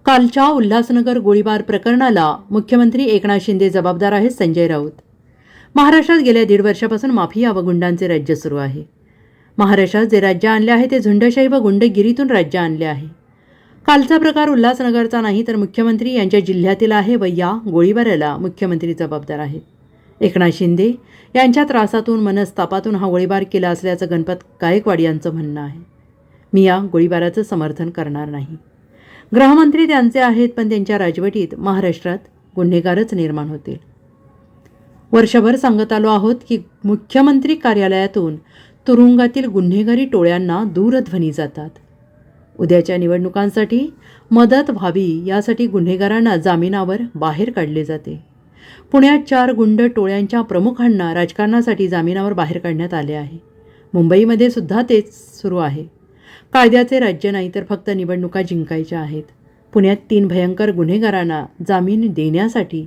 कालच्या उल्हासनगर गोळीबार प्रकरणाला मुख्यमंत्री एकनाथ शिंदे जबाबदार आहेत, संजय राऊत. महाराष्ट्रात गेल्या 1.5 वर्षापासून माफिया व गुंडांचे राज्य सुरू आहे. महाराष्ट्रात जे राज्य आणले आहे ते झुंडशाही व गुंडगिरीतून राज्य आणले आहे. कालचा प्रकार उल्हासनगरचा नाही तर मुख्यमंत्री यांच्या जिल्ह्यातील आहे व या गोळीबाराला मुख्यमंत्री जबाबदार आहेत. एकनाथ शिंदे यांच्या त्रासातून मनस्तापातून हा गोळीबार केला असल्याचं गणपत गायकवाड यांचं म्हणणं आहे. मी या गोळीबाराचं समर्थन करणार नाही. गृहमंत्री त्यांचे आहेत, पण त्यांच्या राजवटीत महाराष्ट्रात गुन्हेगारच निर्माण होतील. वर्षभर सांगत आलो आहोत की मुख्यमंत्री कार्यालयातून तुरुंगातील गुन्हेगारी टोळ्यांना दूरध्वनी जातात. उद्याच्या निवडणुकांसाठी मदत व्हावी यासाठी गुन्हेगारांना जामिनावर बाहेर काढले जाते. पुण्यात 4 गुंड टोळ्यांच्या प्रमुखांना राजकारणासाठी जामिनावर बाहेर काढण्यात आले आहे. मुंबईमध्ये सुद्धा तेच सुरू आहे. कायद्याचे राज्य नाही तर फक्त निवडणुका जिंकायच्या आहेत. पुण्यात 3 भयंकर गुन्हेगारांना जामीन देण्यासाठी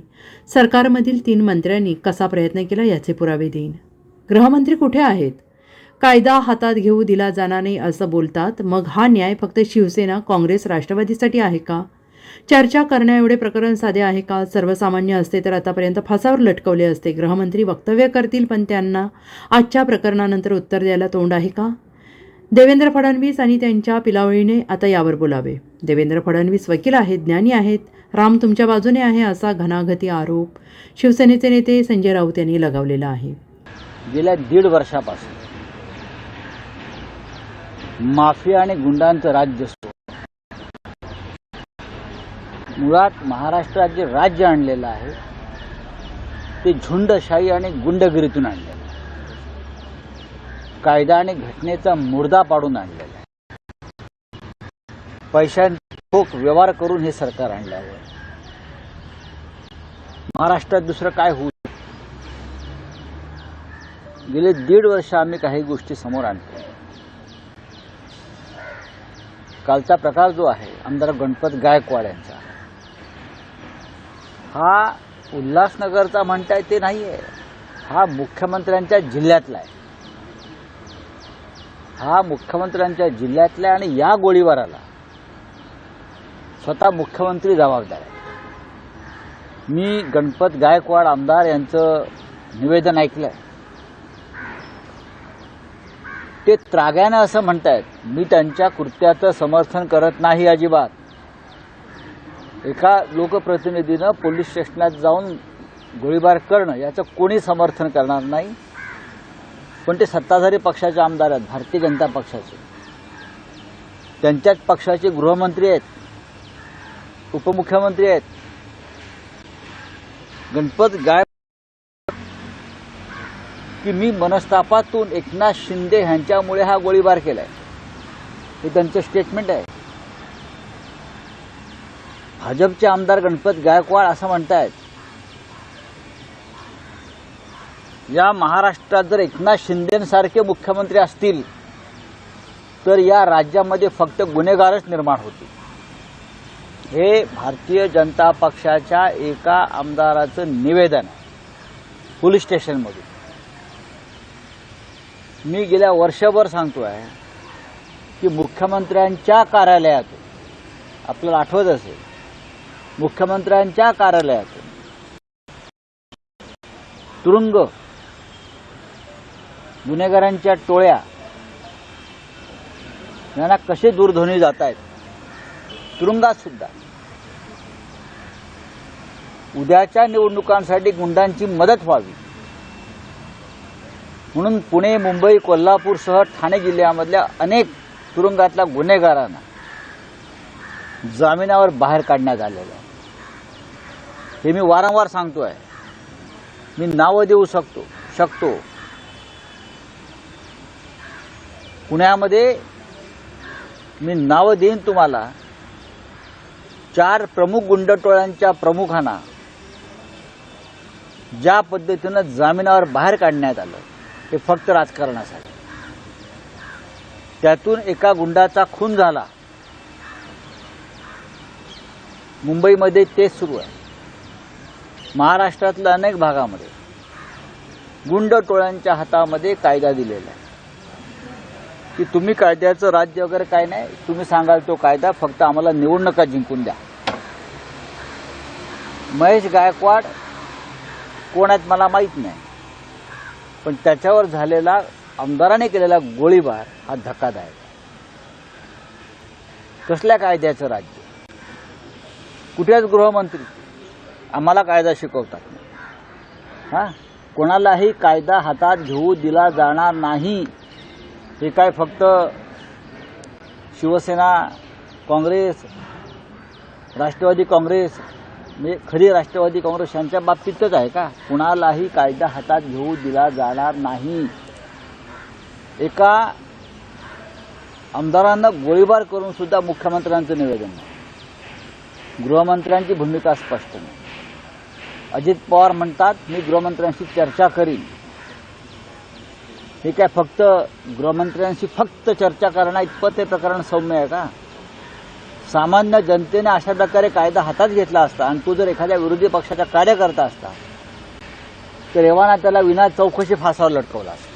सरकारमधील 3 मंत्र्यांनी कसा प्रयत्न केला याचे पुरावे देईन. गृहमंत्री कुठे आहेत? कायदा हातात घेऊ दिला जाणार नाही असं बोलतात. मग हा न्याय फक्त शिवसेना, काँग्रेस, राष्ट्रवादीसाठी आहे का? चर्चा करण्या एवढे प्रकरण साधे आहे का? सर्वसामान्य असते तर आतापर्यंत फासावर लटकवले असते. गृहमंत्री वक्तव्य करतील, पण त्यांना आजच्या प्रकरणानंतर उत्तर द्यायला तोंड आहे का? देवेंद्र फडणवीस आणि त्यांच्या पिलावळीने आता यावर बोलावे. देवेंद्र फडणवीस वकील आहेत, ज्ञानी आहेत. राम तुमच्या बाजूने आहे असा घणाघाती आरोप शिवसेनेचे नेते संजय राऊत यांनी लगावलेला आहे. गेल्या 1.5 वर्षापासून माफिया आणि गुंडांचं राज्य सुरू. मुळात महाराष्ट्रात जे राज्य आणलेलं आहे ते झुंडशाही आणि गुंडगिरीतून आणलेलं आहे. कायदा आणि घटनेचा मुर्दा पाडून आणलेला आहे. पैशांचे ठोक व्यवहार करून हे सरकार आणलं आहे. महाराष्ट्रात दुसरं काय होऊ शकतं? गेले 1.5 वर्ष आम्ही काही गोष्टी समोर आणतो. कालचा प्रकार जो आहे आमदार गणपत गायकवाड यांचा, हा उल्हासनगरचा म्हणताय ते नाहीये. हा मुख्यमंत्र्यांच्या जिल्ह्यातला आहे. हा मुख्यमंत्र्यांच्या जिल्ह्यातला आणि या गोळीबाराला स्वतः मुख्यमंत्री जबाबदार आहे. मी गणपत गायकवाड आमदार यांचं निवेदन ऐकलंय. ते त्राग्यानं असं म्हणतायत, मी त्यांच्या कृत्याचं समर्थन करत नाही अजिबात. एका लोकप्रतिनिधीनं पोलीस स्टेशनात जाऊन गोळीबार करणं याचं कोणी समर्थन करणार नाही. पण ते सत्ताधारी पक्षाचे आमदार आहेत, भारतीय जनता पक्षाचे. त्यांच्याच पक्षाचे गृहमंत्री आहेत, उपमुख्यमंत्री आहेत. गणपत गायकवाड की मी मनस्तापातून एकनाथ शिंदे यांच्यामुळे हा गोळीबार केलाय, हे त्यांचं स्टेटमेंट आहे. भाजपचे आमदार गणपत गायकवाड असं म्हणतायत, या महाराष्ट्रात जर एकनाथ शिंदेसारखे मुख्यमंत्री असतील तर या राज्यामध्ये फक्त गुन्हेगारच निर्माण होतील. हे भारतीय जनता पक्षाच्या एका आमदाराचं निवेदन आहे पोलीस स्टेशनमधून. मी गेल्या वर्षभर सांगतोय की मुख्यमंत्र्यांच्या कार्यालयातून, आपल्याला आठवत असेल, मुख्यमंत्र्यांच्या कार्यालयातून तुरुंग, गुन्हेगारांच्या टोळ्या यांना कसे दूरध्वनी जात आहेत, तुरुंगात सुद्धा. उद्याच्या निवडणुकांसाठी गुंडांची मदत व्हावी म्हणून पुणे, मुंबई, कोल्हापूरसह ठाणे जिल्ह्यामधल्या अनेक तुरुंगातल्या गुन्हेगारांना जामिनावर बाहेर काढण्यात आलेलं आहे. हे मी वारंवार सांगतोय. मी नावं देऊ शकतो. पुण्यामध्ये मी नावं देईन तुम्हाला. 4 प्रमुख गुंडटोळ्यांच्या प्रमुखांना ज्या पद्धतीनं जामिनावर बाहेर काढण्यात आलं ते फक्त राजकारणासाठी. त्यातून एका गुंडाचा खून झाला. मुंबईमध्ये तेच सुरू आहे. महाराष्ट्रातल्या अनेक भागामध्ये गुंड टोळ्यांच्या हातामध्ये कायदा दिलेला आहे की तुम्ही कायद्याचं राज्य वगैरे काय नाही, तुम्ही सांगाल तो कायदा, फक्त आम्हाला निवडणुका जिंकून द्या. महेश गायकवाड कोण आहेत मला माहीत नाही, पण त्याच्यावर झालेला आमदाराने केलेला गोळीबार हा धक्कादायक. कसल्या कायद्याचं राज्य? कुठेच गृहमंत्री आम्हाला कायदा शिकवतात नाही. हा, कोणालाही कायदा हातात घेऊ दिला जाणार नाही. हे काय फक्त शिवसेना, काँग्रेस, राष्ट्रवादी काँग्रेस म्हणजे खरी राष्ट्रवादी काँग्रेस यांच्या बाबतीतच आहे का? कुणालाही कायदा हातात घेऊ दिला जाणार नाही. एका आमदारांना गोळीबार करून सुद्धा मुख्यमंत्र्यांचं निवेदन नाही. गृहमंत्र्यांची भूमिका स्पष्ट नाही. अजित पवार म्हणतात मी गृहमंत्र्यांशी चर्चा करीन. हे काय फक्त गृहमंत्र्यांशी फक्त चर्चा करणं इतपत हे प्रकरण सौम्य आहे का? सामान्य जनतेने अशा प्रकारे कायदा हातात घेतला असता आणि तो जर एखाद्या विरोधी पक्षाचा कार्यकर्ता असता तर एव्हाना त्याला विना चौकशी फासावर लटकवला असता.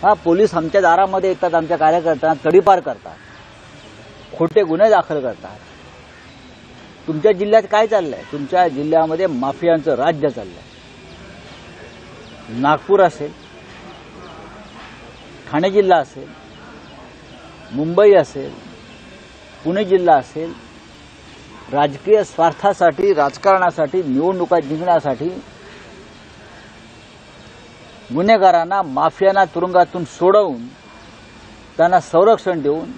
हा, पोलीस आमच्या दारामध्ये येतात, आमच्या कार्यकर्त्यांना तडीपार करतात, खोटे गुन्हे दाखल करतात. तुमच्या जिल्ह्यात काय चाललंय? तुमच्या जिल्ह्यामध्ये माफियांचं राज्य चाललंय. नागपूर असेल, ठाणे जिल्हा असेल, मुंबई असेल, पुणे जिल्हा असेल, राजकीय स्वार्थासाठी, राजकारणासाठी, निवडणुका जिंकण्यासाठी गुन्हेगारांना, माफियांना तुरुंगातून सोडवून त्यांना संरक्षण देऊन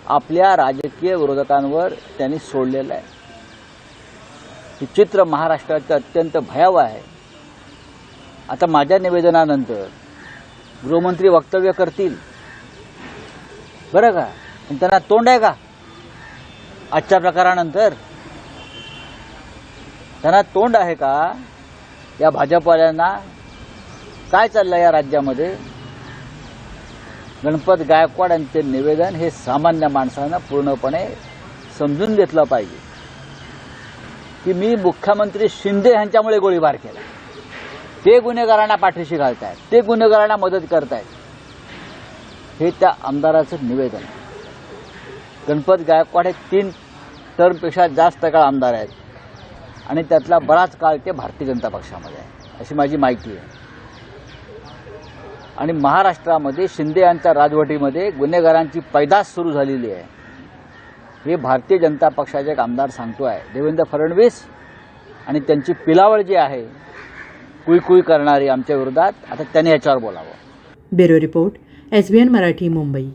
आपल्या राजकीय विरोधकांवर त्यांनी सोडलेलं आहे. हे चित्र महाराष्ट्राचं अत्यंत भयावह आहे. आता माझ्या निवेदनानंतर गृहमंत्री वक्तव्य करतील बरं का, पण त्यांना तोंड आहे का? आजच्या प्रकारानंतर त्यांना तोंड आहे का? या भाजपवाल्यांना काय चाललंय या राज्यामध्ये? गणपत गायकवाड यांचे निवेदन हे सामान्य माणसानं पूर्णपणे समजून घेतलं पाहिजे की मी मुख्यमंत्री शिंदे यांच्यामुळे गोळीबार केला. ते गुन्हेगारांना पाठीशी घालतायत, ते गुन्हेगारांना मदत करतायत. हे त्या आमदाराचं निवेदन आहे. गणपत गायकवाड हे 3 टर्मपेक्षा जास्त काळ आमदार आहेत आणि त्यातला बराच काळ ते भारतीय जनता पक्षामध्ये आहे अशी माझी माहिती आहे. आणि महाराष्ट्रामध्ये शिंदे यांच्या राजवटीमध्ये गुन्हेगारांची पैदास सुरू झालेली आहे हे भारतीय जनता पक्षाचे एक आमदार सांगतो आहे. देवेंद्र फडणवीस आणि त्यांची पिलावळ जी आहे कुई करणारी आमच्या विरोधात, आता त्यांनी याच्यावर बोलावं. Bureau report, SBN Marathi, Mumbai.